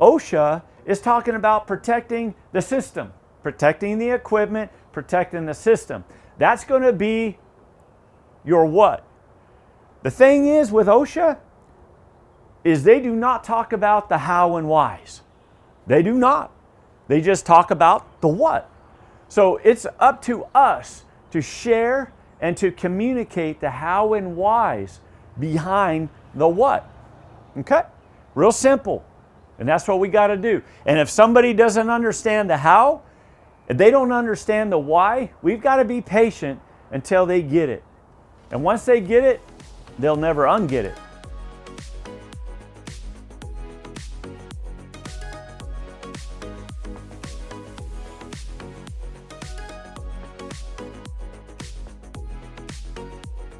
OSHA is talking about protecting the system, protecting the equipment, protecting the system. That's going to be your what. The thing is with OSHA is they do not talk about the how and whys. They do not. They just talk about the what. So it's up to us to share and to communicate the how and whys behind the what. Okay? Real simple. And that's what we got to do. And if somebody doesn't understand the how, if they don't understand the why, we've got to be patient until they get it. And once they get it, they'll never unget it.